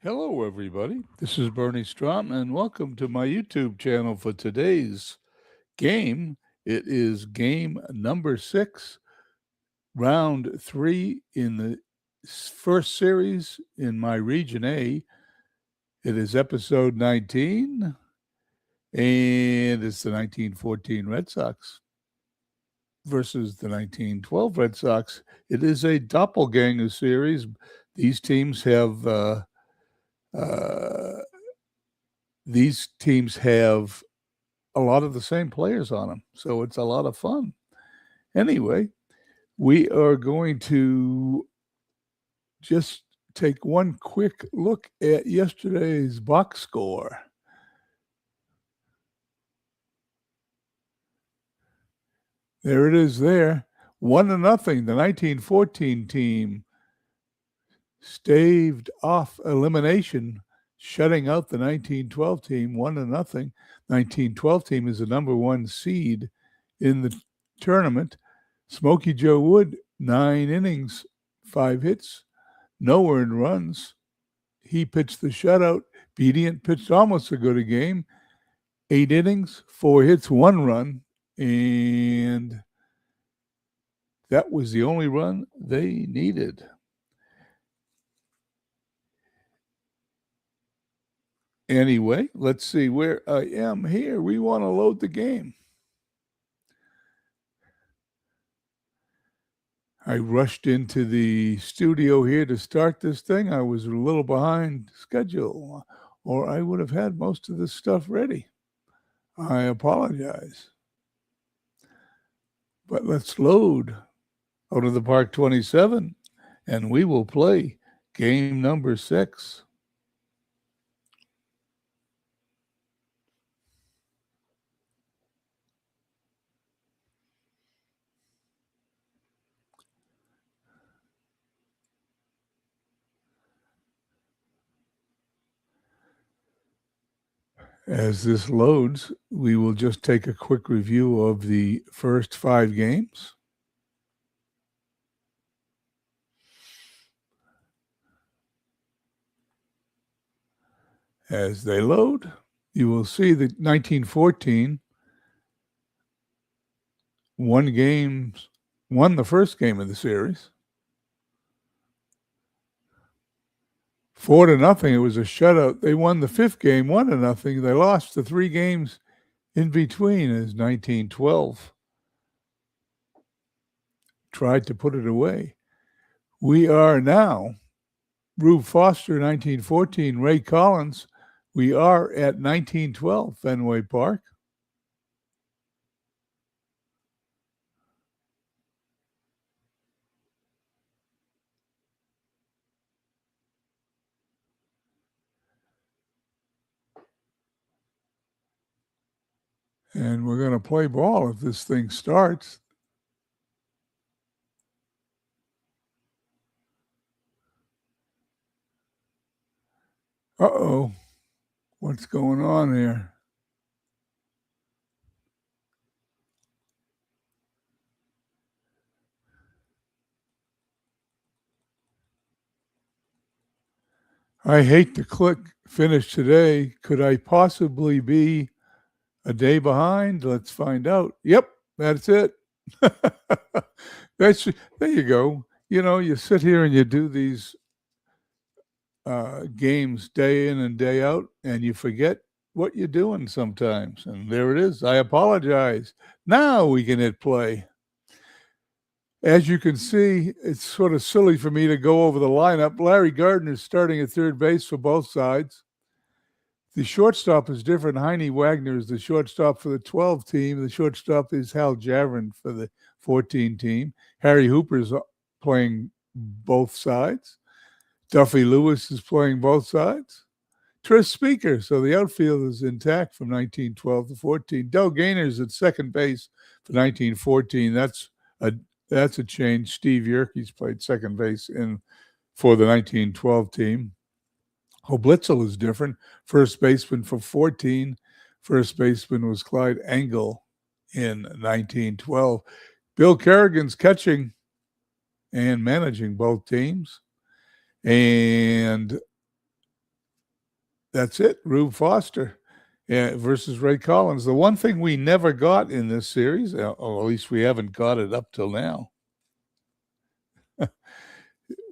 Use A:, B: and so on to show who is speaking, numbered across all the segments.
A: Hello, everybody. This is Bernie Strom, and welcome to my YouTube channel for today's game. It is game number 6, round 3 in the first series in my Region A. It is episode 19, and it's the 1914 Red Sox versus the 1912 Red Sox. It is a doppelganger series. These teams have a lot of the same players on them, so it's a lot of fun. Anyway, we are going to just take one quick look at yesterday's box score. There it is there. 1-0. The 1914 team staved off elimination, shutting out the 1912 team 1-0. 1912 team is the number 1 seed in the tournament. Smokey Joe Wood, 9 innings, 5 hits, no earned runs. He pitched the shutout. Bedient pitched almost as good a game. 8 innings, 4 hits, 1 run, and that was the only run they needed. Anyway, let's see where I am here. We want to load the game. I rushed into the studio here to start this thing. I was a little behind schedule, or I would have had most of this stuff ready. I apologize. But let's load Out of the Park 27, and we will play game number 6. As this loads, we will just take a quick review of the first 5 games. As they load, you will see that 1914 won the first game of the series. 4-0. It was a shutout. They won the 5th game, 1-0. They lost the 3 games in between as 1912 tried to put it away. We are now Rube Foster, 1914, Ray Collins. We are at 1912 Fenway Park. And we're going to play ball if this thing starts. Uh-oh. What's going on here? I hate to click finish today. Could I possibly be a day behind? Let's find out. Yep, that's it. There you go. You know, you sit here and you do these games day in and day out, and you forget what you're doing sometimes. And there it is. I apologize. Now we can hit play. As you can see, it's sort of silly for me to go over the lineup. Larry Gardner is starting at third base for both sides. The shortstop is different. Heine Wagner is the shortstop for the 12 team. The shortstop is Hal Javrin for the 14 team. Harry Hooper is playing both sides. Duffy Lewis is playing both sides. Tris Speaker, so the outfield is intact from 1912 to 14. Del Gaynor is at second base for 1914. That's a change. Steve Yerkes played second base for the 1912 team. Hoblitzel is different. First baseman for 14. First baseman was Clyde Engel in 1912. Bill Kerrigan's catching and managing both teams. And That's it, Rube Foster versus Ray Collins. The one thing we never got in this series, or at least we haven't got it up till now,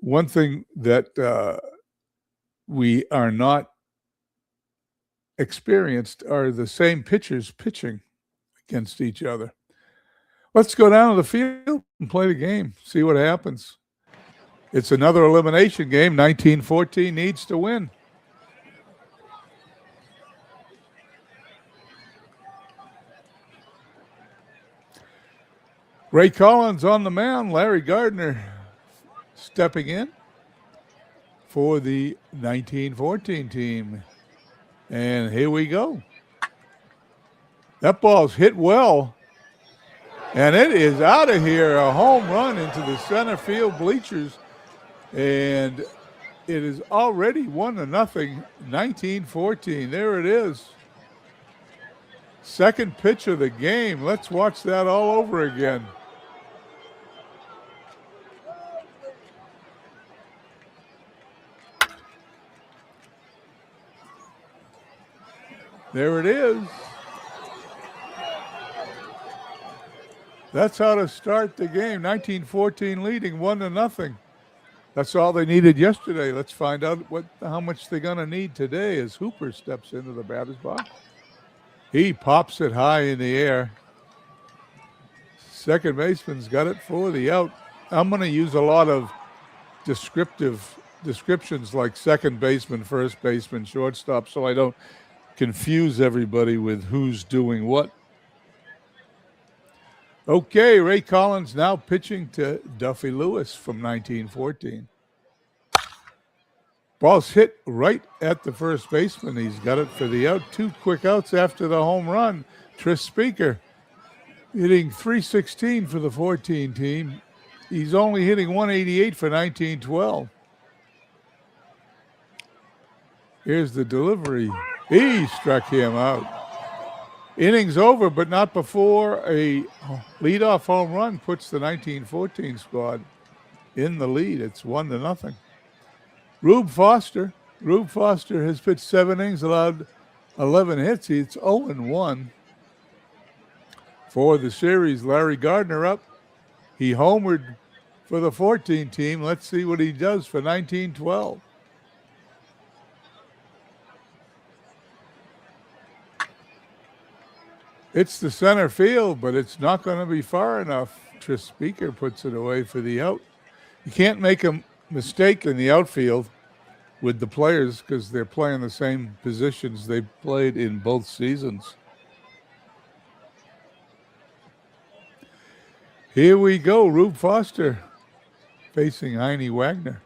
A: one thing that we are not experienced are the same pitchers pitching against each other. Let's go down to the field and play the game, see what happens. It's another elimination game. 1914 needs to win. Ray Collins on the mound, Larry Gardner stepping in for the 1914 team. And here we go. That ball's hit well. And it is out of here, a home run into the center field bleachers. And it is already 1-0, 1914. There it is. Second pitch of the game. Let's watch that all over again. There it is. That's how to start the game. 1914 leading 1-0. That's all they needed yesterday. Let's find out how much they're going to need today as Hooper steps into the batter's box. He pops it high in the air. Second baseman's got it for the out. I'm going to use a lot of descriptions like second baseman, first baseman, shortstop, so I don't confuse everybody with who's doing what. Okay, Ray Collins now pitching to Duffy Lewis from 1914. Ball's hit right at the first baseman. He's got it for the out. 2 quick outs after the home run. Tris Speaker hitting .316 for the 14 team. He's only hitting .188 for 1912. Here's the delivery. He struck him out. Innings over, but not before a leadoff home run puts the 1914 squad in the lead. It's 1-0. Rube Foster has pitched 7 innings, allowed 11 hits. It's 0-1. For the series, Larry Gardner up. He homered for the 14 team. Let's see what he does for 1912. It's the center field, but it's not going to be far enough. Tris Speaker puts it away for the out. You can't make a mistake in the outfield with the players because they're playing the same positions they played in both seasons. Here we go. Rube Foster facing Heine Wagner.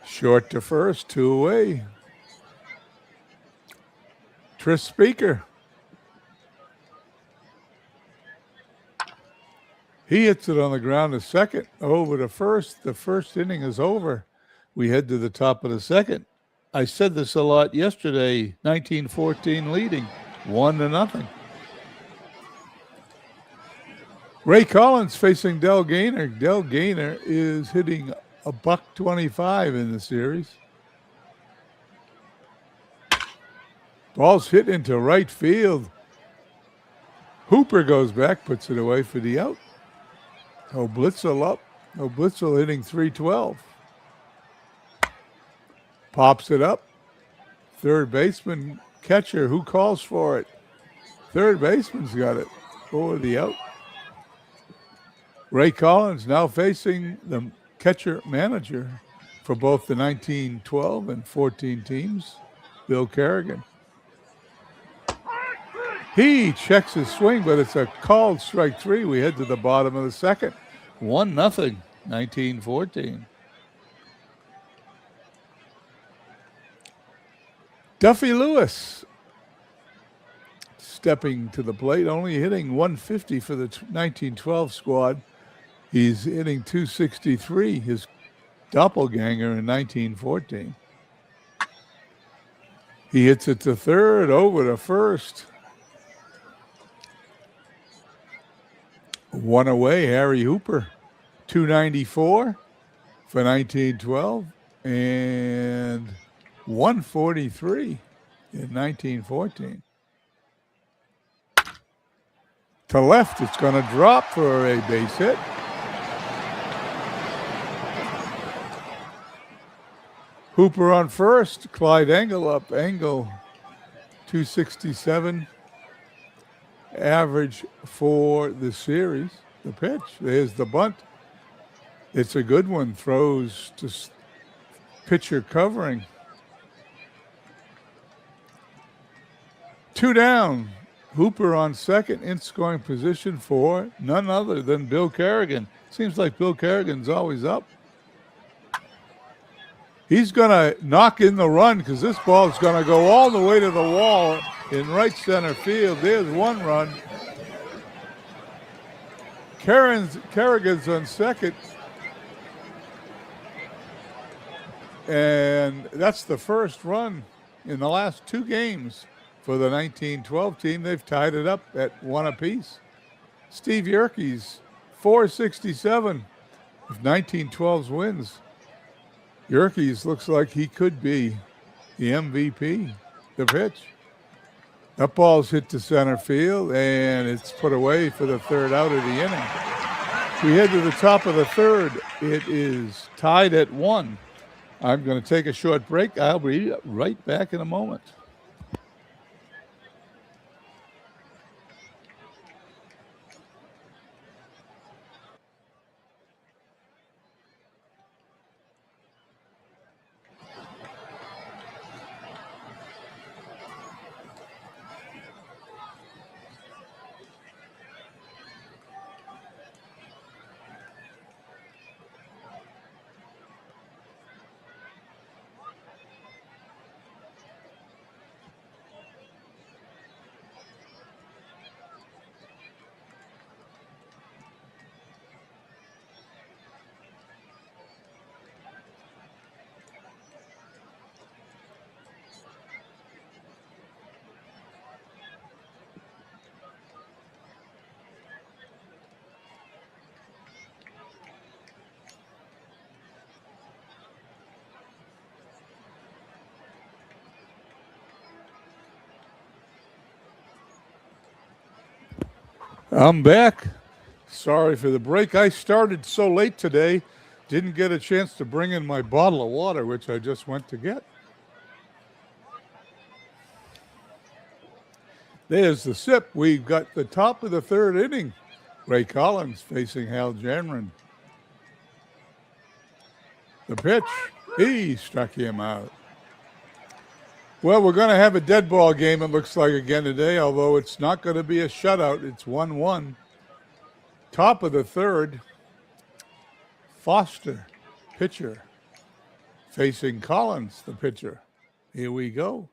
A: Short to first, 2 away. Tris Speaker. He hits it on the ground to second, over to first. The first inning is over. We head to the top of the second. I said this a lot yesterday, 1914 leading, 1-0. Ray Collins facing Del Gaynor. Del Gaynor is hitting $125 in the series. Ball's hit into right field. Hooper goes back, puts it away for the out. Blitzel up. Blitzel hitting .312. Pops it up. Third baseman, catcher, who calls for it? Third baseman's got it for the out. Ray Collins now facing the catcher manager for both the 1912 and 14 teams, Bill Kerrigan. He checks his swing, but it's a called strike 3. We head to the bottom of the second. 1-0, 1914. Duffy Lewis stepping to the plate, only hitting .150 for the 1912 squad. He's hitting .263, his doppelganger in 1914. He hits it to third, over to first. 1 away, Harry Hooper, .294. for 1912 and 143 in 1914. To left, it's going to drop for a base hit. Hooper on first, Clyde Engel up. Engel, 267 average for the series. The pitch, there's the bunt. It's a good one. Throws to pitcher covering. 2 down. Hooper on second in scoring position for none other than Bill Kerrigan. Seems like Bill Kerrigan's always up. He's going to knock in the run because this ball is going to go all the way to the wall in right center field. There's one run. Kerrigan's on second. And that's the first run in the last 2 games for the 1912 team. They've tied it up at 1 apiece. Steve Yerkes, 467 if 1912's wins. Yerkes looks like he could be the MVP. The pitch. That ball's hit to center field, and it's put away for the 3rd out of the inning. We head to the top of the 3rd. It is tied at 1. I'm going to take a short break. I'll be right back in a moment. I'm back. Sorry for the break. I started so late today, didn't get a chance to bring in my bottle of water, which I just went to get. There's the sip. We've got the top of the 3rd inning. Ray Collins facing Hal Janren. The pitch. He struck him out. Well, we're going to have a dead ball game, it looks like, again today, although it's not going to be a shutout. It's 1-1. Top of the 3rd. Foster, pitcher, facing Collins, the pitcher. Here we go.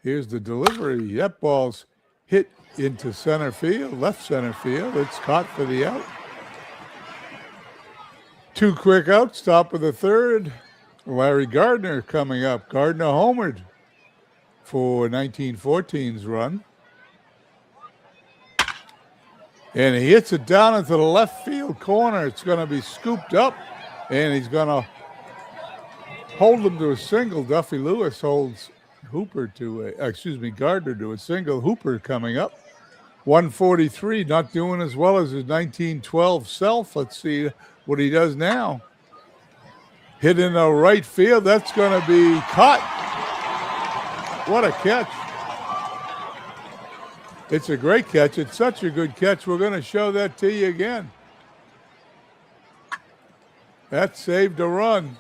A: Here's the delivery. That ball's hit into center field, left center field. It's caught for the out. 2 quick outs, top of the 3rd. Larry Gardner coming up. Gardner homered for 1914's run. And he hits it down into the left field corner. It's going to be scooped up, and he's going to hold him to a single. Duffy Lewis holds Gardner to a single. Hooper coming up. 143, not doing as well as his 1912 self. Let's see what he does now. Hit in the right field. That's going to be caught. What a catch. It's a great catch. It's such a good catch. We're going to show that to you again. That saved a run.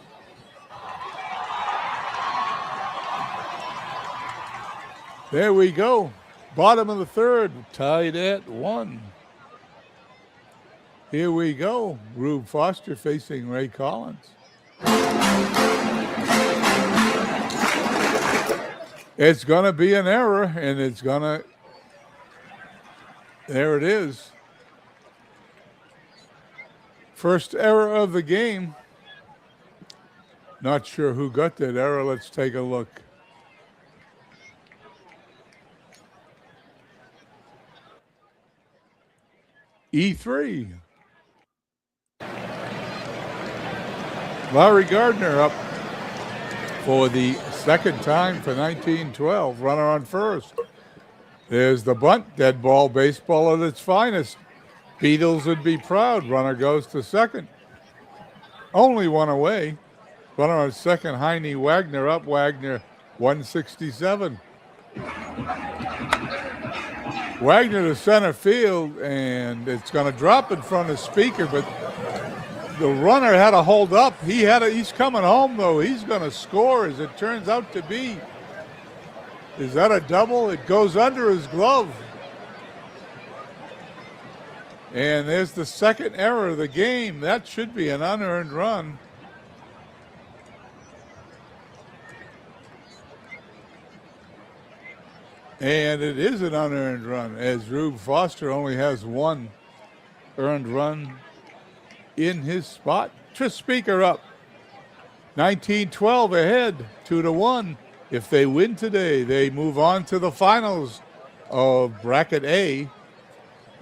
A: There we go. Bottom of the 3rd, tied at 1. Here we go. Rube Foster facing Ray Collins. It's going to be an error, and it's going to... There it is. First error of the game. Not sure who got that error. Let's take a look. E3. Larry Gardner up for the second time for 1912. Runner on first. There's the bunt. Dead ball baseball at its finest. Beatles would be proud. Runner goes to second. Only one away. Runner on second. Heine Wagner up. Wagner 167. Wagner to center field, and it's going to drop in front of Speaker, but the runner had to hold up. He's coming home, though. He's going to score, as it turns out to be. Is that a double? It goes under his glove. And there's the second error of the game. That should be an unearned run. And it is an unearned run, as Rube Foster only has one earned run in his spot. Tris Speaker up. 1912 ahead, 2-1. If they win today, they move on to the finals of Bracket A.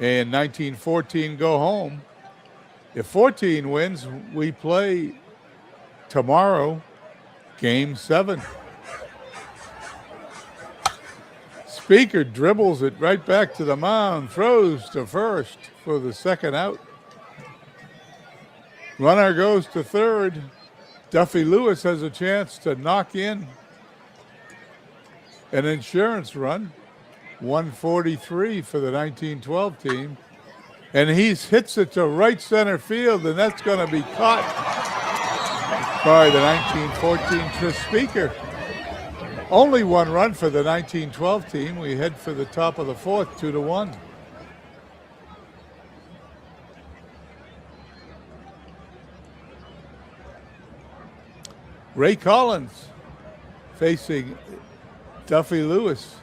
A: And 1914 go home. If 14 wins, we play tomorrow, Game 7. Speaker dribbles it right back to the mound, throws to first for the second out. Runner goes to third. Duffy Lewis has a chance to knock in an insurance run. 143 for the 1912 team. And he hits it to right center field, and that's going to be caught by the 1914 Tris Speaker. Only one run for the 1912 team. We head for the top of the fourth, 2-1. Ray Collins facing Duffy Lewis.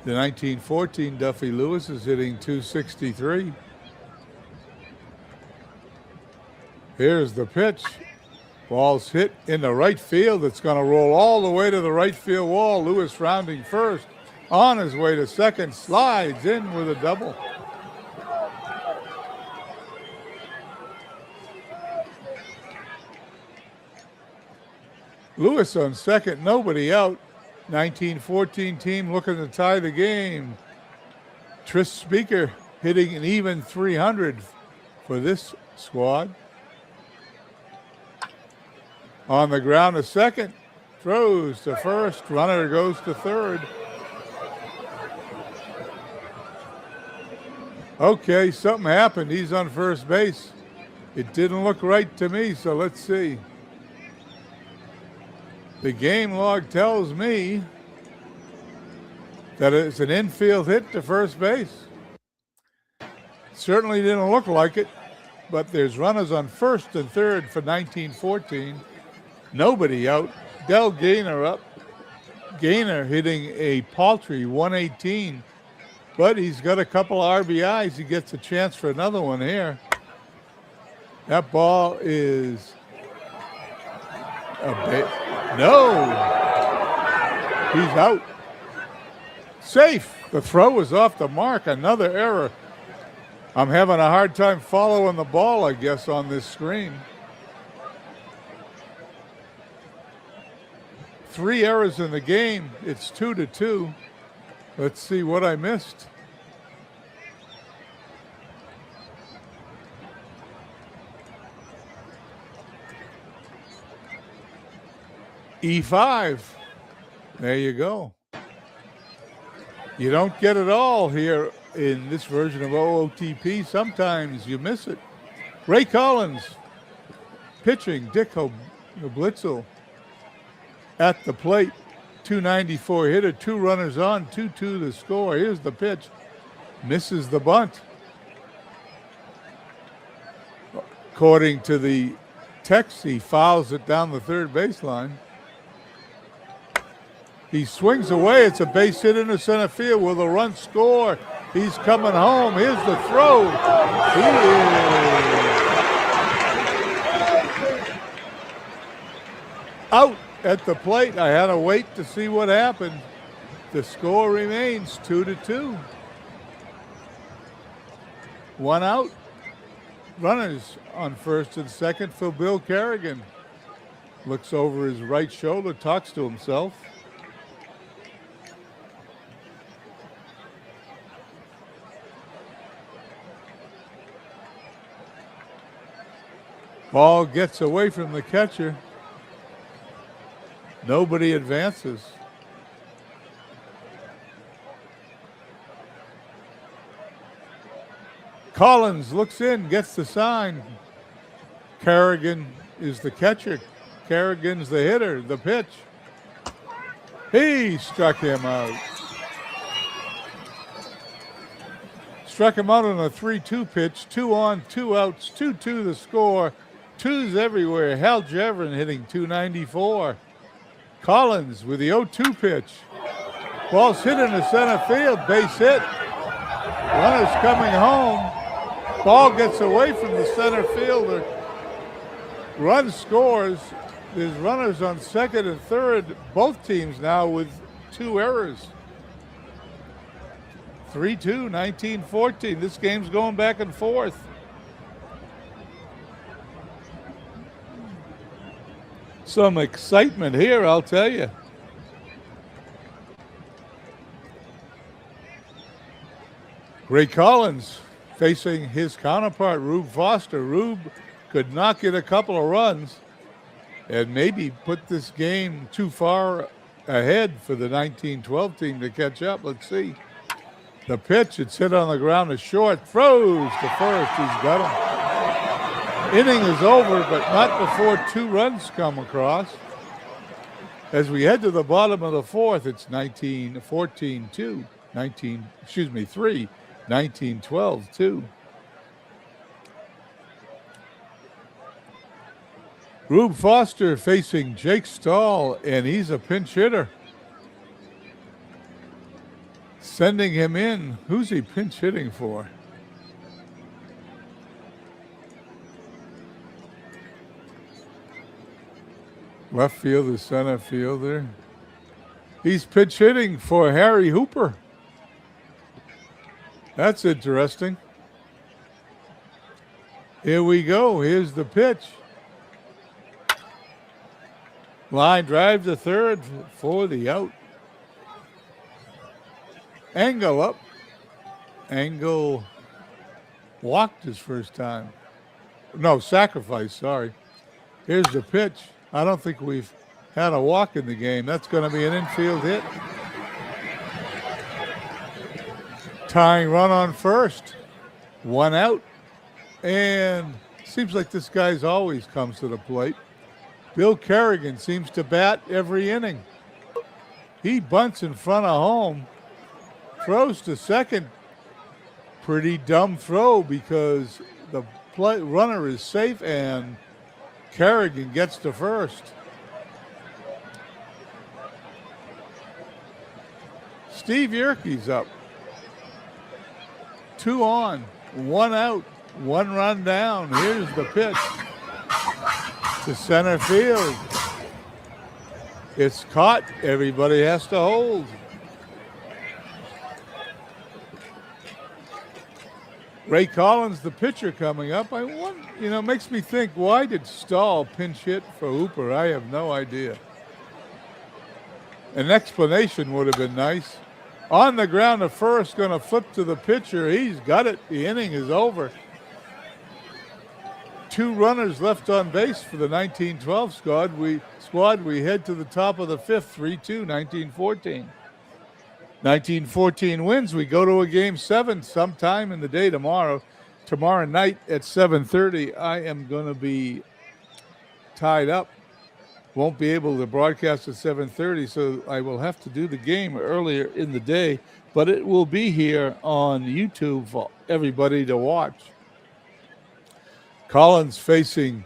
A: The 1914 Duffy Lewis is hitting .263. Here's the pitch. Ball's hit in the right field. It's going to roll all the way to the right field wall. Lewis rounding first. On his way to second. Slides in with a double. Lewis on second. Nobody out. 1914 team looking to tie the game. Tris Speaker hitting an even 300 for this squad. On the ground to second, throws to first, runner goes to third. Okay, something happened. He's on first base. It didn't look right to me, so let's see. The game log tells me that it's an infield hit to first base. Certainly didn't look like it, but there's runners on first and third for 1914. Nobody out. Del Gaynor up. Gaynor hitting a paltry 118, but he's got a couple of RBIs. He gets a chance for another one here. That ball is no. He's out. Safe. The throw was off the mark. Another error. I'm having a hard time following the ball, I guess, on this screen. 3 errors in the game. It's 2-2. Let's see what I missed. E5. There you go. You don't get it all here in this version of OOTP. Sometimes you miss it. Ray Collins pitching. Dick Blitzel at the plate. 294 hitter, 2 runners on, 2-2 the score. Here's the pitch. Misses the bunt. According to the text, he fouls it down the third baseline. He swings away. It's a base hit into center field. Will the run score? He's coming home. Here's the throw. He is out at the plate. I had to wait to see what happened. The score remains 2-2. 1 out. runners on first and second for Bill Kerrigan. Looks over his right shoulder, talks to himself. Ball gets away from the catcher. Nobody advances. Collins looks in, gets the sign. Kerrigan is the catcher. Kerrigan's the hitter, the pitch. He struck him out. Struck him out on a 3-2 pitch. 2 on, 2 outs, 2-2 the score. Twos everywhere. Hal Jevrin hitting .294. Collins with the 0-2 pitch. Ball's hit into center field. Base hit. Runners coming home. Ball gets away from the center fielder. Run scores. There's runners on second and third. Both teams now with 2 errors. 3-2, 19-14. This game's going back and forth. Some excitement here, I'll tell you. Ray Collins facing his counterpart, Rube Foster. Rube could knock in a couple of runs and maybe put this game too far ahead for the 1912 team to catch up. Let's see. The pitch, it's hit on the ground, is short, throws to first. He's got him. Inning is over, but not before 2 runs come across. As we head to the bottom of the fourth, it's 19-14-2. 3, 19-12-2. Rube Foster facing Jake Stahl, and he's a pinch hitter. Sending him in. Who's he pinch hitting for? Left fielder, center fielder. He's pitch hitting for Harry Hooper. That's interesting. Here we go. Here's the pitch. Line drive to third for the out. Angle up. Angle walked his first time. No, sacrifice, sorry. Here's the pitch. I don't think we've had a walk in the game. That's going to be an infield hit. Tying run on first. 1 out. And seems like this guy's always comes to the plate. Bill Kerrigan seems to bat every inning. He bunts in front of home. Throws to second. Pretty dumb throw because the runner is safe and Kerrigan gets to first. Steve Yerke's up. 2 on, 1 out, 1 run down. Here's the pitch to center field. It's caught. Everybody has to hold. Ray Collins, the pitcher, coming up. I want, makes me think, why did Stahl pinch hit for Hooper? I have no idea. An explanation would have been nice. On the ground at first, going to flip to the pitcher. He's got it. The inning is over. 2 runners left on base for the 1912 squad. We head to the top of the fifth, 3-2, 1914. 1914 wins. We go to a game 7 sometime in the day tomorrow. Tomorrow night at 7:30, I am going to be tied up. Won't be able to broadcast at 7:30, so I will have to do the game earlier in the day, but it will be here on YouTube for everybody to watch. Collins facing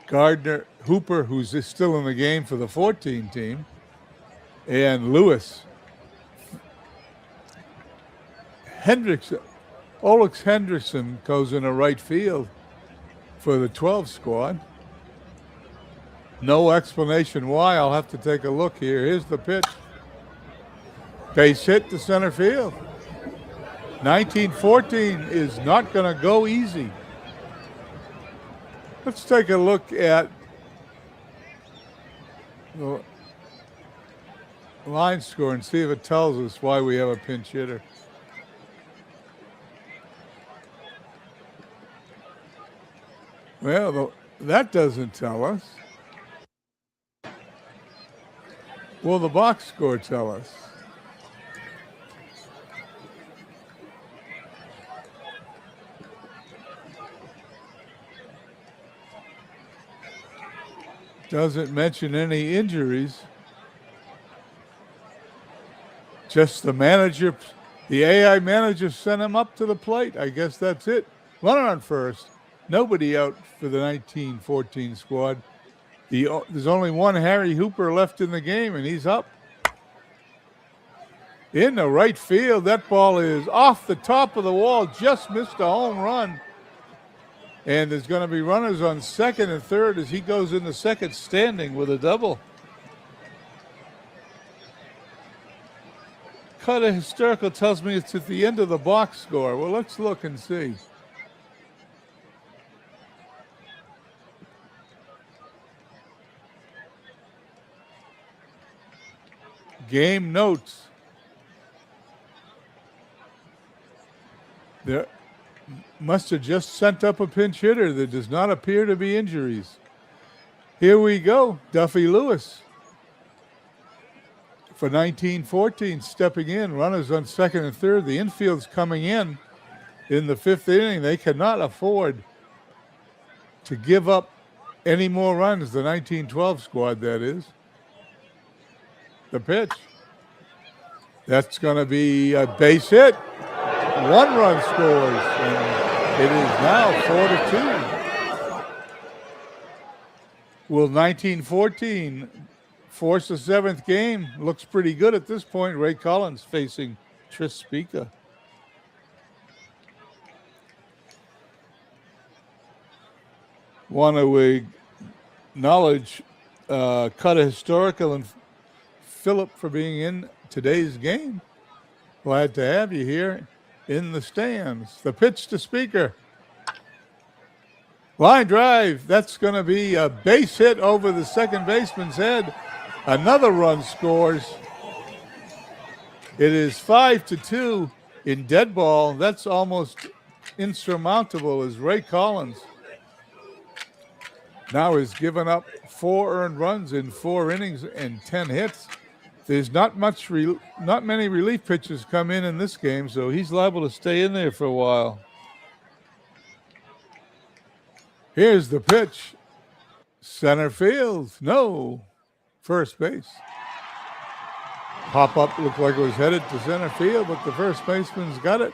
A: Gardner Hooper, who's still in the game for the 14 team, and Lewis. Olex Hendrickson goes in a right field for the 12 squad. No explanation why. I'll have to take a look here. Here's the pitch. Base hit to center field. 1914 is not going to go easy. Let's take a look at the line score and see if it tells us why we have a pinch hitter. Well, that doesn't tell us. Will the box score tell us? Doesn't mention any injuries. Just the manager, the AI manager sent him up to the plate. I guess that's it. Runner on first. Nobody out for the 1914 squad. There's only one Harry Hooper left in the game, and he's up. In the right field, that ball is off the top of the wall, just missed a home run. And there's going to be runners on second and third as he goes into second standing with a double. Cut of Hysterical tells me it's at the end of the box score. Well, let's look and see. Game notes. There must have just sent up a pinch hitter. There does not appear to be injuries. Here we go. Duffy Lewis for 1914 stepping in. Runners on second and third. The infield's coming in the fifth inning. They cannot afford to give up any more runs. The 1912 squad, that is. The pitch. That's going to be a base hit. One run scores, and it is now 4-2. Will 1914 force a seventh game? Looks pretty good at this point. Ray Collins facing Tris Speaker. Want to acknowledge Cut of Historical and Philip for being in today's game. Glad to have you here in the stands. The pitch to Speaker. Line drive. That's going to be a base hit over the second baseman's head. Another run scores. It is 5-2 in dead ball. That's almost insurmountable as Ray Collins now has given up 4 earned runs in 4 innings and 10 hits. There's not many relief pitchers come in this game, so he's liable to stay in there for a while. Here's the pitch. Center field. No. First base. Pop up looked like it was headed to center field, but the first baseman's got it.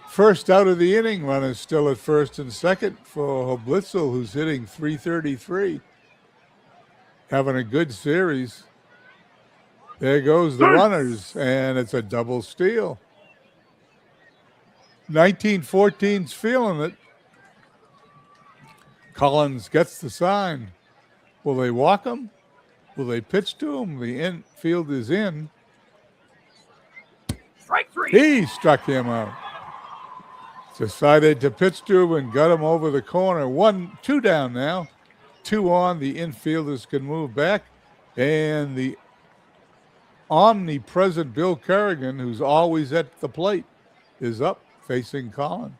A: First out of the inning, runners still at first and second for Hoblitzel, who's hitting .333. Having a good series. There goes the runners, and it's a double steal. 1914's feeling it. Collins gets the sign. Will they walk him? Will they pitch to him? The infield is in.
B: Strike 3.
A: He struck him out. Decided to pitch to him and got him over the corner. 1-2 down now. 2 on. The infielders can move back. And the omnipresent Bill Kerrigan, who's always at the plate, is up facing Collins.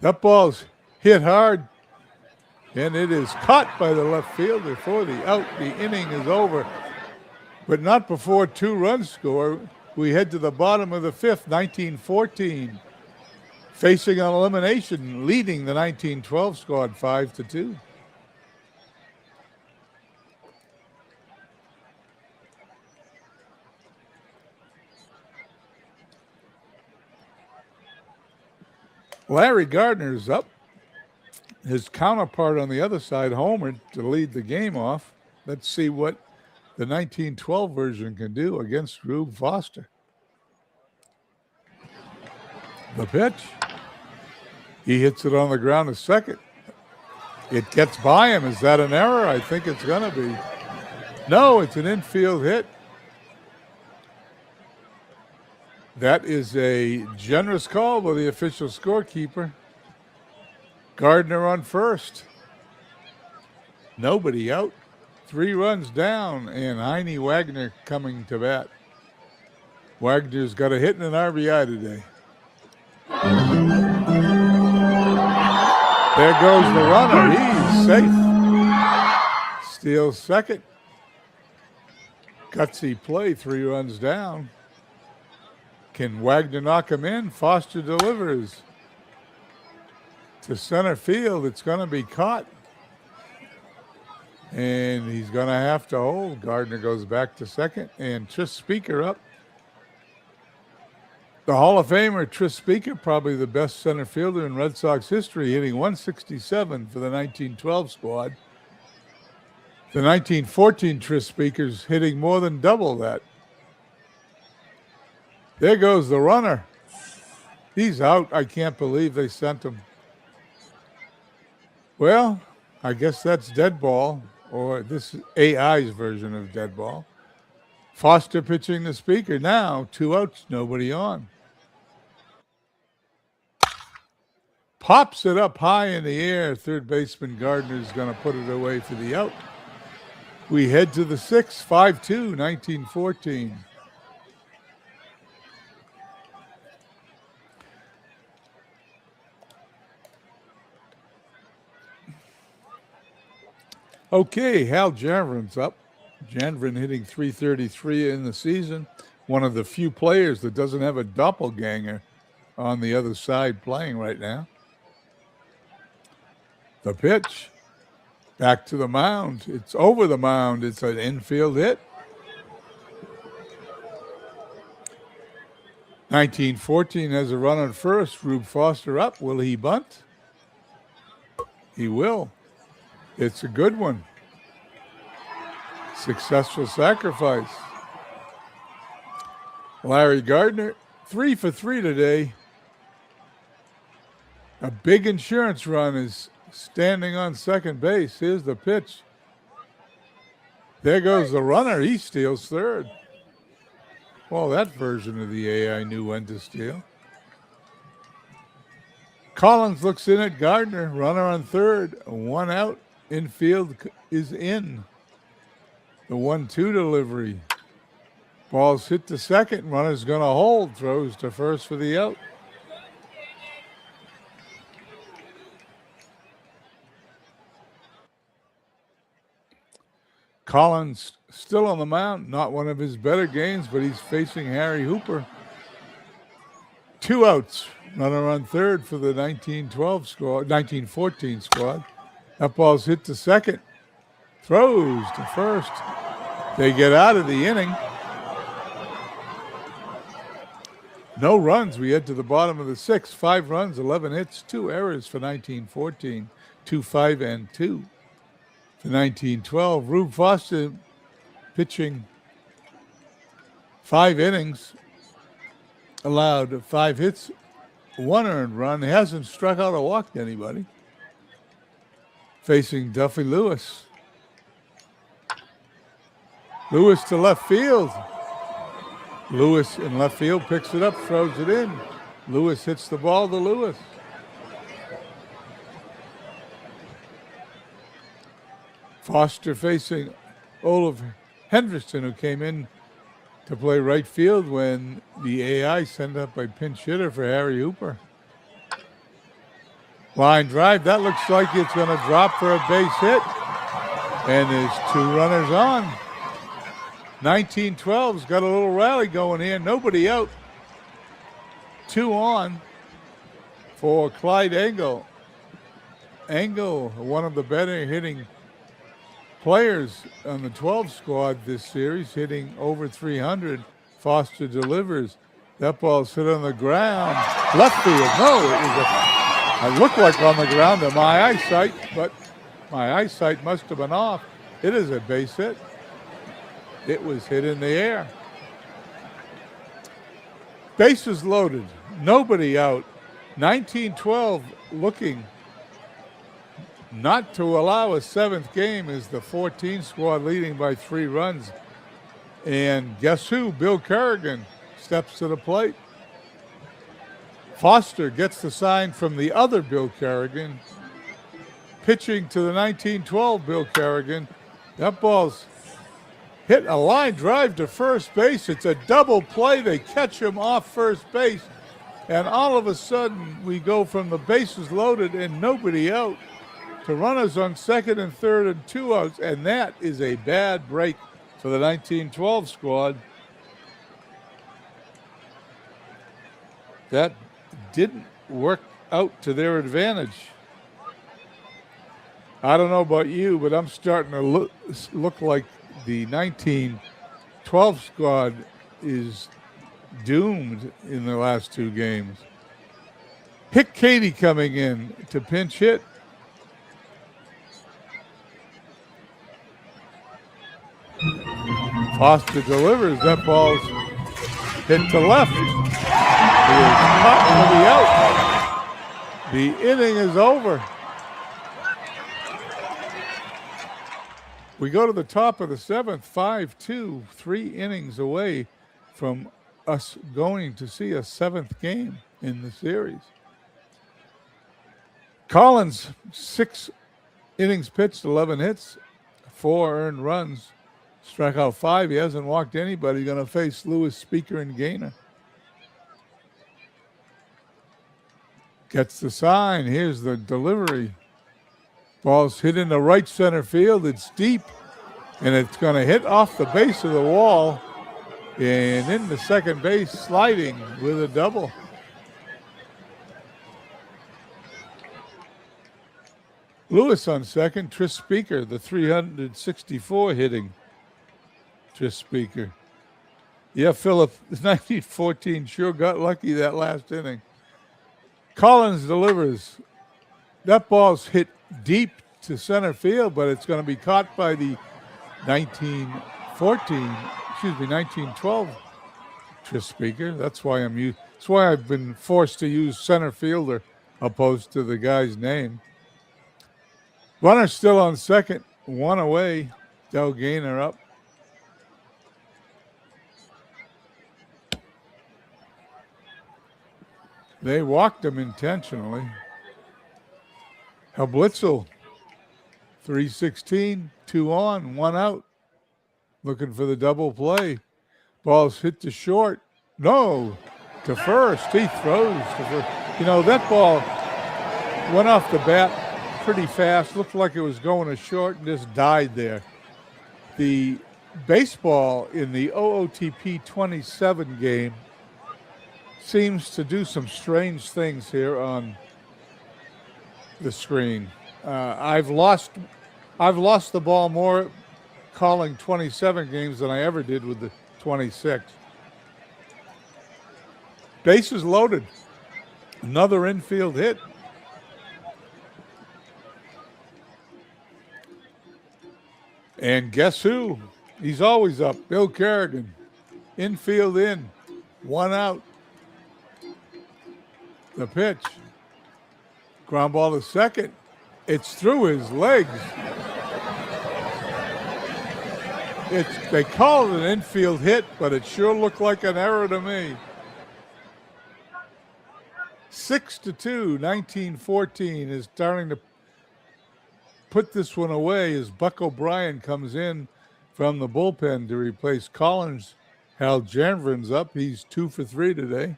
A: That ball's hit hard, and it is caught by the left fielder for the out. The inning is over, but not before 2 runs score. We head to the bottom of the fifth. 1914 facing an elimination, leading the 1912 squad 5-2. Larry Gardner's up. His counterpart on the other side homered to lead the game off. Let's see what the 1912 version can do against Rube Foster. The pitch. He hits it on the ground to second. It gets by him. Is that an error? I think it's going to be. No, it's an infield hit. That is a generous call by the official scorekeeper. Gardner on first. Nobody out. 3 runs down, and Heine Wagner coming to bat. Wagner's got a hit and an RBI today. There goes the runner. He's safe. Steals second. Gutsy play, 3 runs down. Can Wagner knock him in? Foster delivers to center field. It's going to be caught. And he's going to have to hold. Gardner goes back to second. And Tris Speaker up. The Hall of Famer, Tris Speaker, probably the best center fielder in Red Sox history, hitting 167 for the 1912 squad. The 1914 Tris Speaker's hitting more than double that. There goes the runner. He's out. I can't believe they sent him. Well, I guess that's dead ball, or this is AI's version of dead ball. Foster pitching the Speaker now. 2 outs, nobody on. Pops it up high in the air. Third baseman Gardner's going to put it away for the out. We head to the 6th, 5-2, 1914. Okay, Hal Janvrin's up. Janvrin hitting .333 in the season. One of the few players that doesn't have a doppelganger on the other side playing right now. The pitch. Back to the mound. It's over the mound. It's an infield hit. 1914 has a run on first. Rube Foster up. Will he bunt? He will. It's a good one. Successful sacrifice. Larry Gardner, 3 for 3 today. A big insurance run is standing on second base. Here's the pitch. There goes the runner. He steals third. Well, that version of the AI knew when to steal. Collins looks in at Gardner. Runner on third. 1 out. Infield is in. The 1-2 delivery. Ball's hit to second. Runner's going to hold. Throws to first for the out. Collins still on the mound. Not one of his better games, but he's facing Harry Hooper. 2 outs. Runner on third for the 1914 squad. That ball's hit to second. Throws to first. They get out of the inning. No runs. We head to the bottom of the 6th. 5 runs, 11 hits, 2 errors for 1914. 2-5 and 2 for 1912. Rube Foster pitching 5 innings. Allowed 5 hits, 1 earned run. He hasn't struck out or walked anybody. Facing Duffy Lewis. Lewis to left field. Lewis in left field picks it up, throws it in. Lewis hits the ball to Lewis. Foster facing Olaf Hendrickson, who came in to play right field when the AI sent up a pinch hitter for Harry Hooper. Line drive, that looks like it's going to drop for a base hit. And there's 2 runners on. 1912's got a little rally going here. Nobody out. 2 on for Clyde Engel. Engel, one of the better hitting players on the 12 squad this series, hitting over 300. Foster delivers. That ball's hit on the ground. Left field. No, it looked like on the ground to my eyesight, but my eyesight must have been off. It is a base hit. It was hit in the air. Bases loaded. Nobody out. 1912 looking not to allow a 7th game as the 14 squad leading by 3 runs. And guess who? Bill Kerrigan steps to the plate. Foster gets the sign from the other Bill Kerrigan, pitching to the 1912 Bill Kerrigan. That ball's hit a line drive to first base. It's a double play. They catch him off first base. And all of a sudden, we go from the bases loaded and nobody out to runners on second and third and 2 outs. And that is a bad break for the 1912 squad. That didn't work out to their advantage. I don't know about you, but I'm starting to look like the 1912 squad is doomed in the last 2 games. Hick Katie coming in to pinch hit. Foster delivers. That ball's hit to left. He is caught for the out. The inning is over. We go to the top of the 7th, 5-2, 3 innings away from us going to see a 7th game in the series. Collins, 6 innings pitched, 11 hits, 4 earned runs, struck out 5. He hasn't walked anybody. He's going to face Lewis, Speaker, and Gaynor. Gets the sign. Here's the delivery. Ball's hit into right center field. It's deep, and it's going to hit off the base of the wall and into second base, sliding with a double. Lewis on second. Tris Speaker, the 364 hitting Tris Speaker. Yeah, Philip, 1914 sure got lucky that last inning. Collins delivers. That ball's hit deep to center field, but it's going to be caught by the 1912 Tris Speaker. That's why I've been forced to use center fielder opposed to the guy's name. Runner still on second, 1 away. Del Gaynor up. They walked him intentionally. Blitzel, 316, 2 on, 1 out. Looking for the double play. Ball's hit to short. No, to first. He throws to first. You know, that ball went off the bat pretty fast. Looked like it was going to short and just died there. The baseball in the OOTP 27 game seems to do some strange things here on the screen. I've lost the ball more calling 27 games than I ever did with the 26. Bases loaded. Another infield hit. And guess who? He's always up. Bill Kerrigan. Infield in. 1 out. The pitch. Ground ball to second. It's through his legs. They call it an infield hit, but it sure looked like an error to me. 6-2, 1914 is starting to put this one away as Buck O'Brien comes in from the bullpen to replace Collins. Hal Janvrin's up. He's 2 for 3 today.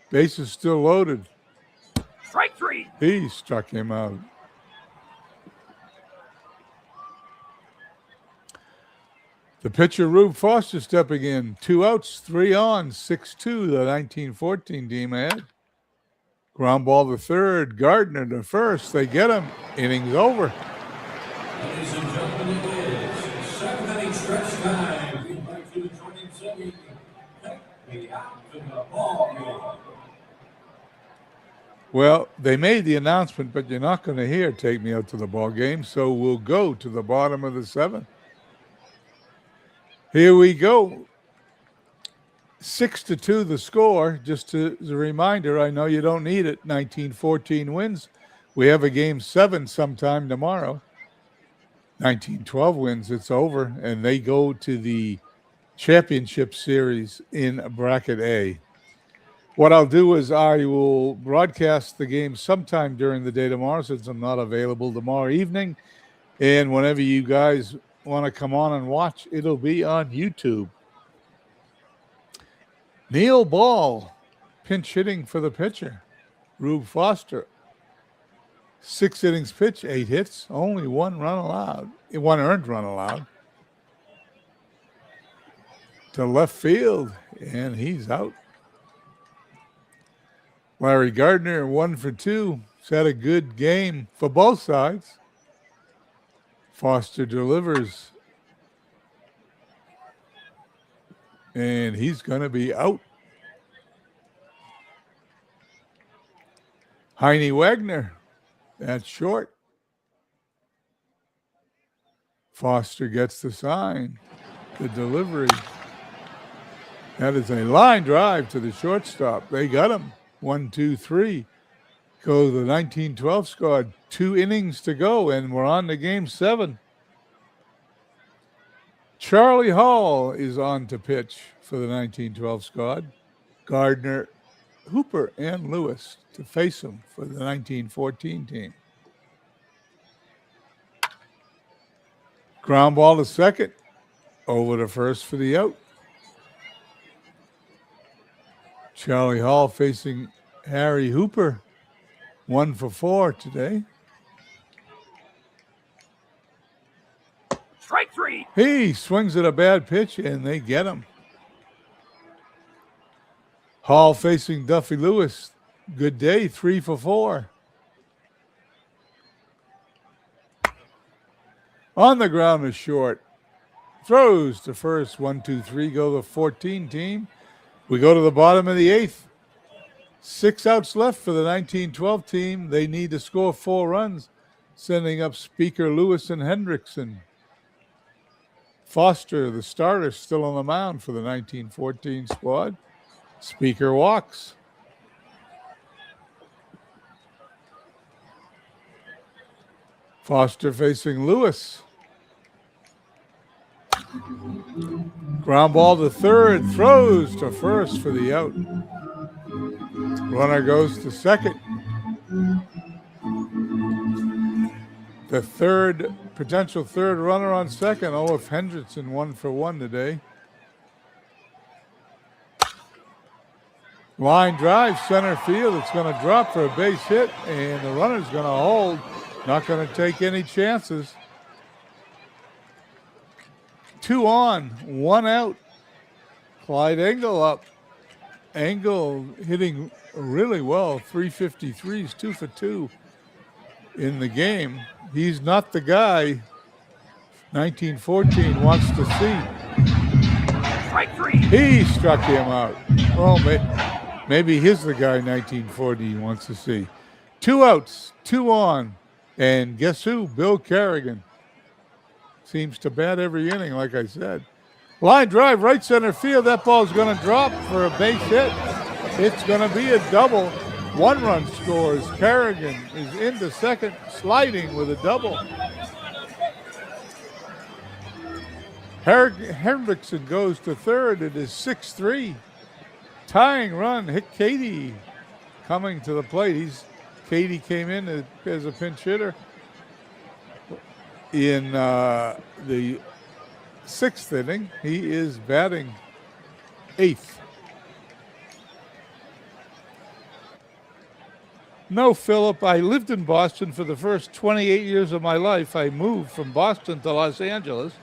A: Base is still loaded.
B: Strike 3.
A: He struck him out. The pitcher, Rube Foster, stepping in. 2 outs, 3 on, 6-2, the 1914 team ahead. Ground ball to third, Gardner to first. They get him. Innings over.
B: Ladies and gentlemen, it is 7-inning stretch time. We'd like you to join in singing "Take Me Out to the Ball Game."
A: Well, they made the announcement, but you're not going to hear "Take Me Out to the Ball Game," so we'll go to the bottom of the 7th. Here we go. 6-2 the score. Just as a reminder, I know you don't need it. 1914 wins. We have a game 7 sometime tomorrow. 1912 wins. It's over, and they go to the championship series in bracket A. What I'll do is I will broadcast the game sometime during the day tomorrow, since I'm not available tomorrow evening. And whenever you guys want to come on and watch, it'll be on YouTube. Neil Ball, pinch hitting for the pitcher. Rube Foster, 6 innings pitch, 8 hits, only 1 run allowed, 1 earned run allowed. To left field, and he's out. Larry Gardner, 1 for 2. He's had a good game for both sides. Foster delivers, and he's going to be out. Heine Wagner, that's short. Foster gets the sign, the delivery. That is a line drive to the shortstop. They got him. 1, 2, 3. Go the 1912 squad. 2 innings to go, and we're on to game 7. Charlie Hall is on to pitch for the 1912 squad. Gardner, Hooper, and Lewis to face him for the 1914 team. Ground ball to second. Over to first for the out. Charlie Hall facing Harry Hooper. 1 for 4 today.
C: Strike 3.
A: He swings at a bad pitch, and they get him. Hall facing Duffy Lewis. Good day, 3 for 4. On the ground is short. Throws to first. 1, 2, 3. Go the 14 team. We go to the bottom of the 8th. 6 outs left for the 1912 team. They need to score 4 runs, sending up Speaker, Lewis, and Hendrickson. Foster, the starter, still on the mound for the 1914 squad. Speaker walks. Foster facing Lewis. Ground ball to third, throws to first for the out. Runner goes to second. The potential third runner on second, Olaf Hendrickson, 1 for 1 today. Line drive, center field. It's going to drop for a base hit, and the runner's going to hold. Not going to take any chances. 2 on, 1 out. Clyde Engel up. Engel hitting really well. 353s, 2 for 2 in the game. He's not the guy 1914 wants to see.
C: Strike 3.
A: He struck him out. Well, maybe he's the guy 1940 wants to see. 2 outs, 2 on. And guess who? Bill Kerrigan. Seems to bat every inning, like I said. Line drive, right center field. That ball's going to drop for a base hit. It's going to be a double. 1 run scores. Kerrigan is into second, sliding with a double. Hendrickson goes to third. It is 6-3. Tying run. Katie coming to the plate. Katie came in as a pinch hitter in the 6th inning. He is batting 8th. No, Philip, I lived in Boston for the first 28 years of my life. I moved from Boston to Los Angeles,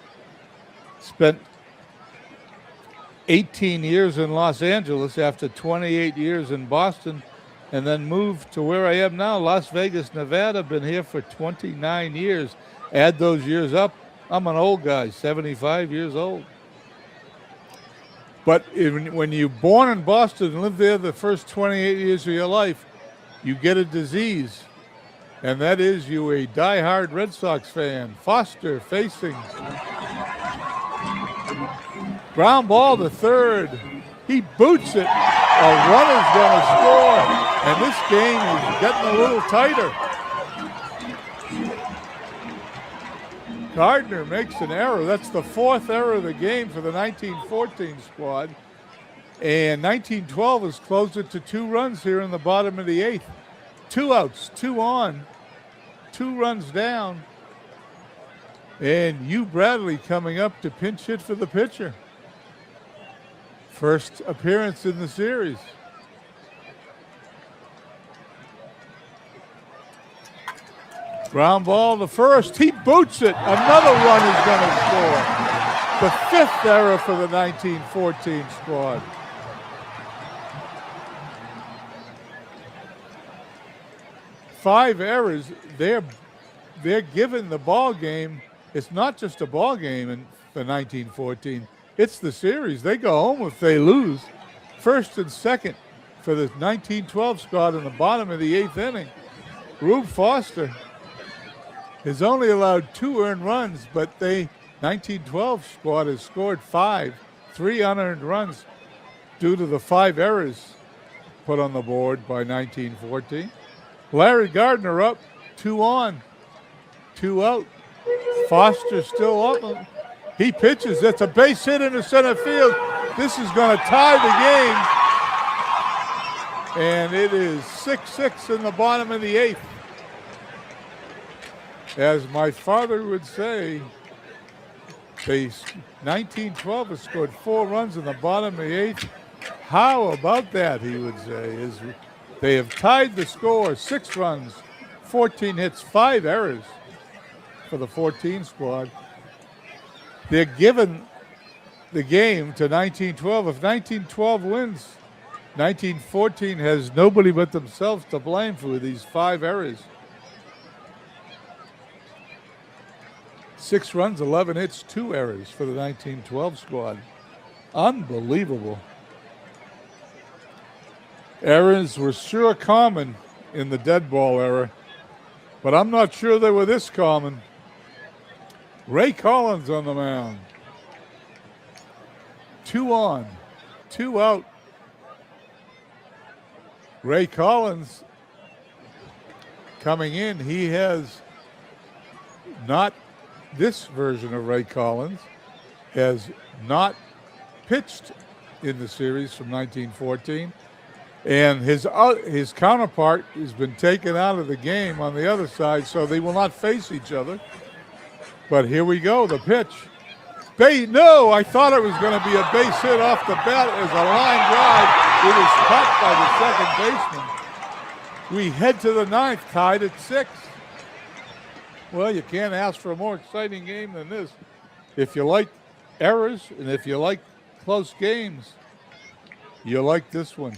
A: spent 18 years in Los Angeles after 28 years in Boston, and then moved to where I am now, Las Vegas, Nevada. Been here for 29 years. Add those years up, I'm an old guy, 75 years old. But when you're born in Boston and live there the first 28 years of your life, you get a disease, and that is you a diehard Red Sox fan. Foster facing. Ground ball to third. He boots it. A runner's going to score, and this game is getting a little tighter. Gardner makes an error. That's the 4th error of the game for the 1914 squad. And 1912 has closed it to 2 runs here in the bottom of the 8th. 2 outs, 2 on, 2 runs down. And Hugh Bradley coming up to pinch hit for the pitcher. First appearance in the series. Ground ball to first. He boots it. Another run is going to score. The 5th error for the 1914 squad. Five errors. They're given the ball game. It's not just a ball game for 1914. It's the series. They go home if they lose. First and second for the 1912 squad in the bottom of the 8th inning. Rube Foster has only allowed 2 earned runs, but the 1912 squad has scored 5, 3 unearned runs due to the 5 errors put on the board by 1914. Larry Gardner up, 2 on, 2 out. Foster still up. He pitches. It's a base hit into center field. This is going to tie the game. And it is 6-6 in the bottom of the 8th. As my father would say, the 1912 has scored 4 runs in the bottom of the 8th. How about that, he would say. They have tied the score, 6 runs, 14 hits, 5 errors for the 14 squad. They're given the game to 1912. If 1912 wins, 1914 has nobody but themselves to blame for these 5 errors. 6 runs, 11 hits, 2 errors for the 1912 squad. Unbelievable. Errors were sure common in the dead ball era, but I'm not sure they were this common. Ray Collins on the mound. 2 on, 2 out. Ray Collins coming in. He has not, this version of Ray Collins has not pitched in the series from 1914. And his counterpart has been taken out of the game on the other side, so they will not face each other. But here we go, the pitch. No, I thought it was going to be a base hit off the bat as a line drive. It is caught by the second baseman. We head to the 9th, tied at 6. Well, you can't ask for a more exciting game than this. If you like errors and if you like close games, you like this one.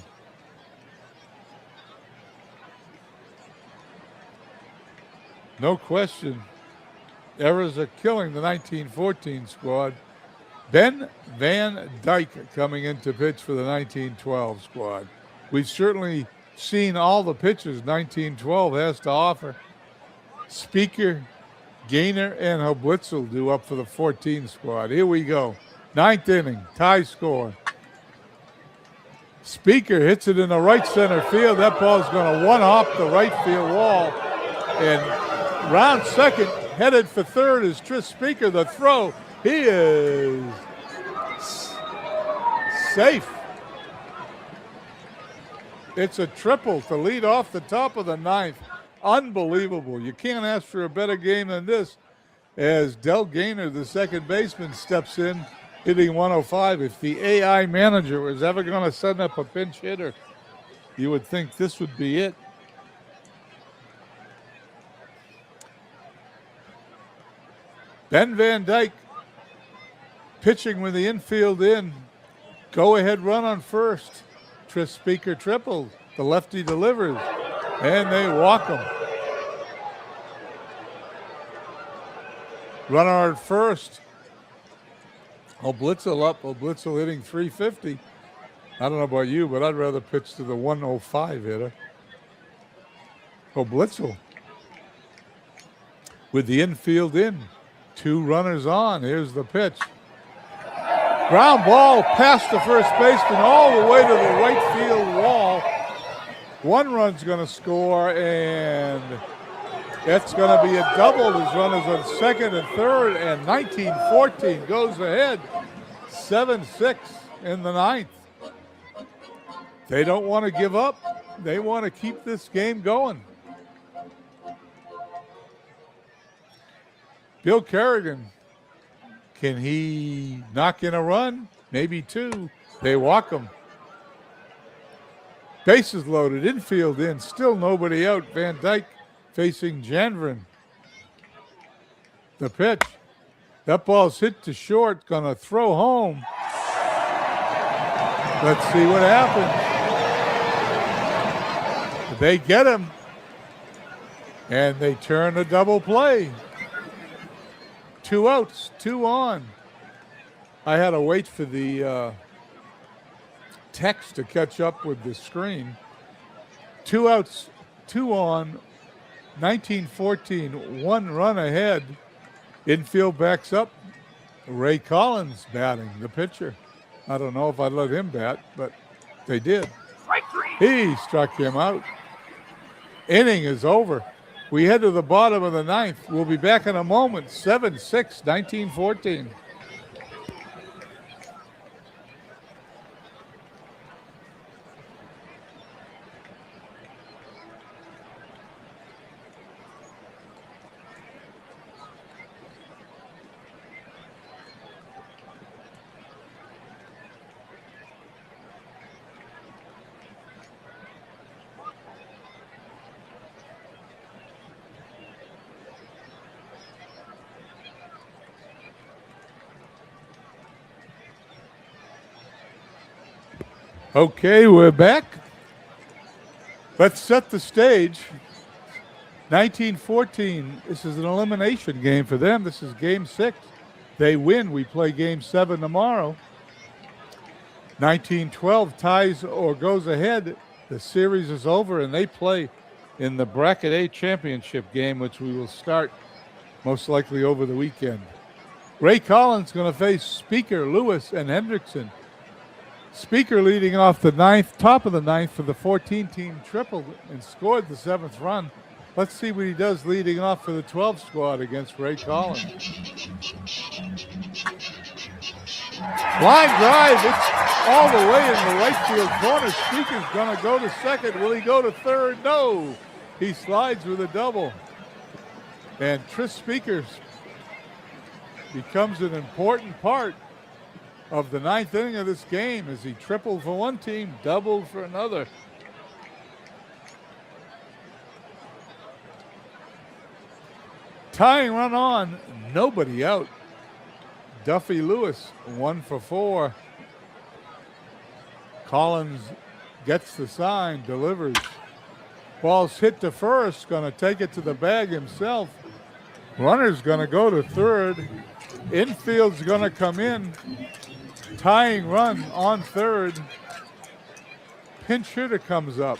A: No question, errors are killing the 1914 squad. Ben Van Dyke coming in to pitch for the 1912 squad. We've certainly seen all the pitches 1912 has to offer. Speaker, Gaynor, and Hoblitzel do up for the 14 squad. Here we go. 9th inning, tie score. Speaker hits it in the right center field. That ball's going to one-hop the right field wall. And round second, headed for third is Tris Speaker. The throw, he is safe. It's a triple to lead off the top of the 9th. Unbelievable. You can't ask for a better game than this as Del Gaynor, the second baseman, steps in, hitting 105. If the AI manager was ever going to send up a pinch hitter, you would think this would be it. Ben Van Dyke pitching with the infield in. Go-ahead run on first. Tris Speaker tripled. The lefty delivers, and they walk him. Runner at first. Oblitzel up. Oblitzel hitting 350. I don't know about you, but I'd rather pitch to the 105 hitter. Oblitzel with the infield in. 2 runners on. Here's the pitch. Ground ball past the first baseman all the way to the right field wall. 1 run's going to score, and it's going to be a double. There's runners on second and third, and 1914 goes ahead. 7-6 in the 9th. They don't want to give up. They want to keep this game going. Bill Kerrigan, can he knock in a run? Maybe two. They walk him. Bases loaded, infield in, still nobody out. Van Dyke facing Janvrin. The pitch. That ball's hit to short, gonna throw home. Let's see what happens. They get him, and they turn a double play. 2 outs, 2 on. I had to wait for the text to catch up with the screen. 2 outs, 2 on, 1914, 1 run ahead. Infield backs up. Ray Collins batting, the pitcher. I don't know if I'd let him bat, but they did. He struck him out. Inning is over. We head to the bottom of the 9th. We'll be back in a moment. 7-6, 1914. Okay, we're back. Let's set the stage. 1914, this is an elimination game for them. This is game 6. They win, we play game 7 tomorrow. 1912 ties or goes ahead. The series is over, and they play in the Bracket A championship game, which we will start most likely over the weekend. Ray Collins going to face Speaker, Lewis, and Hendrickson. Speaker leading off the 9th, top of the 9th for the 14-team triple and scored the 7th run. Let's see what he does leading off for the 12 squad against Ray Collins. Line drive, it's all the way in the right field corner. Speaker's going to go to second. Will he go to third? No. He slides with a double. And Tris Speakers becomes an important part of the 9th inning of this game as he tripled for one team, doubled for another. Tying run on, nobody out. Duffy Lewis, 1 for 4. Collins gets the sign, delivers. Ball's hit to first, gonna take it to the bag himself. Runner's gonna go to third. Infield's gonna come in. Tying run on third. Pinch hitter comes up.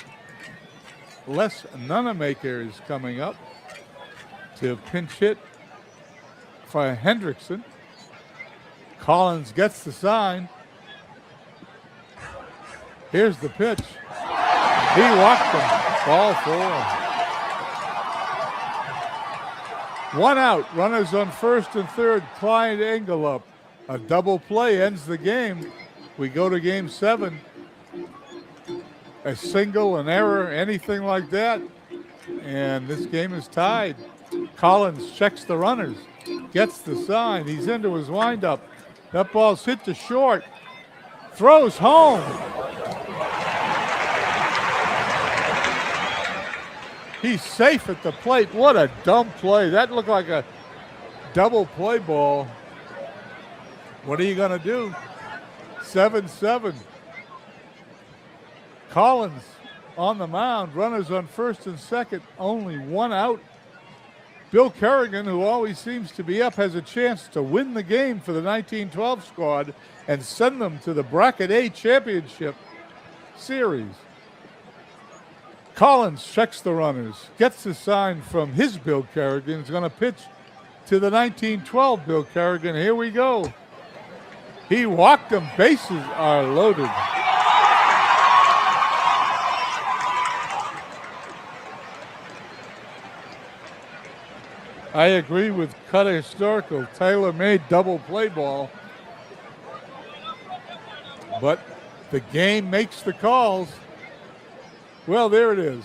A: Les Nunemaker is coming up to pinch hit for Hendrickson. Collins gets the sign. Here's the pitch. He walked him. Ball 4. 1 out. Runners on first and third. Clyde Engelup. A double play ends the game. We go to game 7. A single, an error, anything like that, and this game is tied. Collins checks the runners, gets the sign. He's into his windup. That ball's hit to short. Throws home. He's safe at the plate. What a dumb play. That looked like a double play ball. What are you going to do? 7-7. Collins on the mound. Runners on first and second. Only 1 out. Bill Kerrigan, who always seems to be up, has a chance to win the game for the 1912 squad and send them to the Bracket A championship series. Collins checks the runners, gets the sign from his Bill Kerrigan. He's going to pitch to the 1912 Bill Kerrigan. Here we go. He walked them. Bases are loaded. I agree with Cutter Historical. Taylor made double play ball. But The game makes the calls. Well, there it is.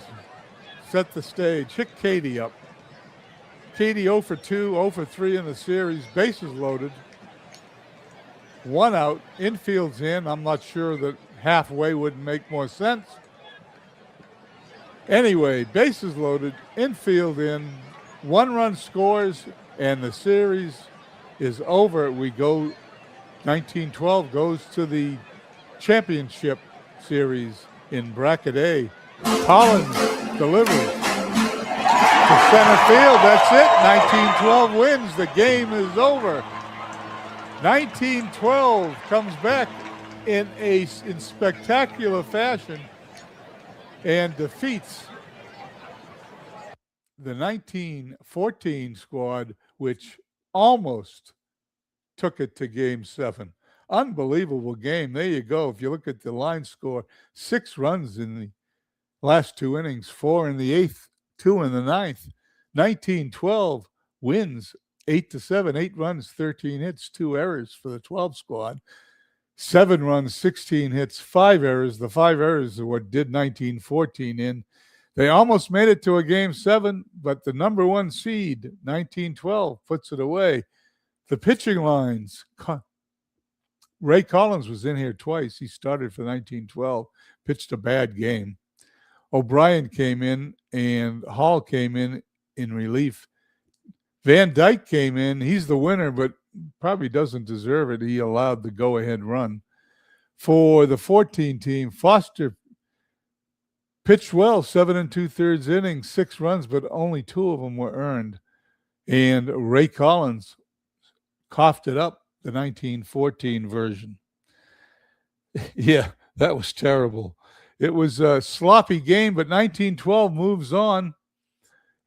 A: Set the stage. Hit Katie up. Katie 0 for 2, 0 for 3 in the series. Bases loaded. 1 out. Infield's in. I'm not sure that halfway wouldn't make more sense. Anyway, bases loaded. Infield in. 1 run scores, and the series is over. We go, 1912 goes to the championship series in bracket A. Collins delivers to center field. That's it. 1912 wins. The game is over. 1912 comes back in spectacular fashion and defeats the 1914 squad, which almost took it to Game 7. Unbelievable game. There you go. If you look at the line score, 6 runs in the last 2 innings, 4 in the 8th, 2 in the 9th. 1912 wins 8-7, 8 runs, 13 hits, 2 errors for the 12 squad. 7 runs, 16 hits, 5 errors. The 5 errors are what did 1914 in. They almost made it to a Game 7, but the number 1 seed, 1912, puts it away. The pitching lines, Ray Collins was in here twice. He started for 1912, pitched a bad game. O'Brien came in, and Hall came in relief. Van Dyke came in. He's the winner, but probably doesn't deserve it. He allowed the go-ahead run. For the 14 team, Foster pitched well, 7 2/3 innings, 6 runs, but only 2 of them were earned. And Ray Collins coughed it up, the 1914 version. Yeah, that was terrible. It was a sloppy game, but 1912 moves on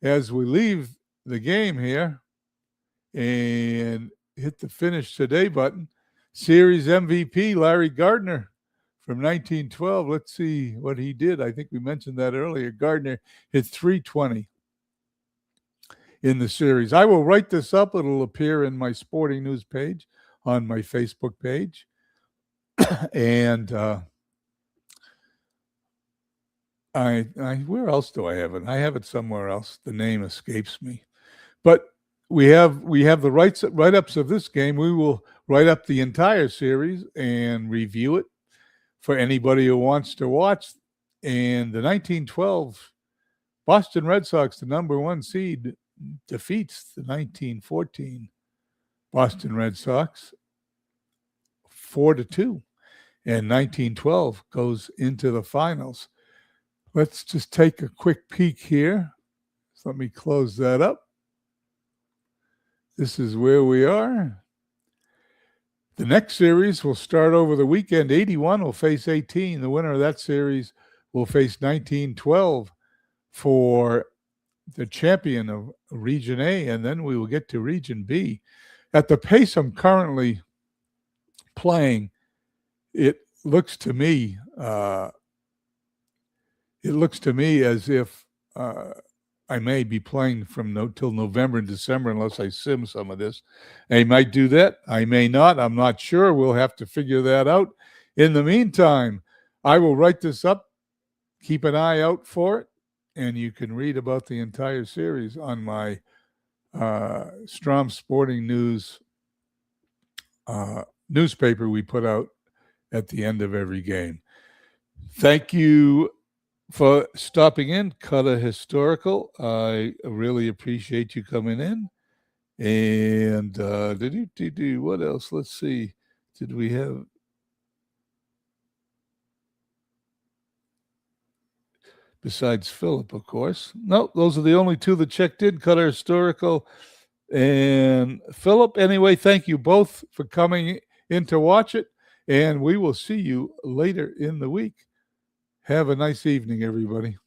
A: as we leave the game here and hit the finish today button. Series MVP, Larry Gardner from 1912. Let's see what he did. I think we mentioned that earlier. Gardner hit .320 in the series. I will write this up. It'll appear in my sporting news page on my Facebook page. And where else do I have it? I have it somewhere else. The name escapes me. But we have the write-ups of this game. We will write up the entire series and review it for anybody who wants to watch. And the 1912 Boston Red Sox, the number 1 seed, defeats the 1914 Boston Red Sox 4-2. And 1912 goes into the finals. Let's just take a quick peek here. So let me close that up. This is where we are. The next series will start over the weekend. 81 will face 18. The winner of that series will face 1912 for the champion of Region A, and then we will get to Region B. At the pace I'm currently playing, it looks to me as if I may be playing from till November and December unless I sim some of this. I might do that. I may not. I'm not sure. We'll have to figure that out. In the meantime, I will write this up. Keep an eye out for it, and you can read about the entire series on my Strom Sporting News newspaper we put out at the end of every game. Thank you for stopping in, Cutter Historical. I really appreciate you coming in. And what else? Let's see. Did we have? Besides Philip, of course. No, those are the only 2 that checked in, Cutter Historical and Philip. Anyway, thank you both for coming in to watch it. And we will see you later in the week. Have a nice evening, everybody.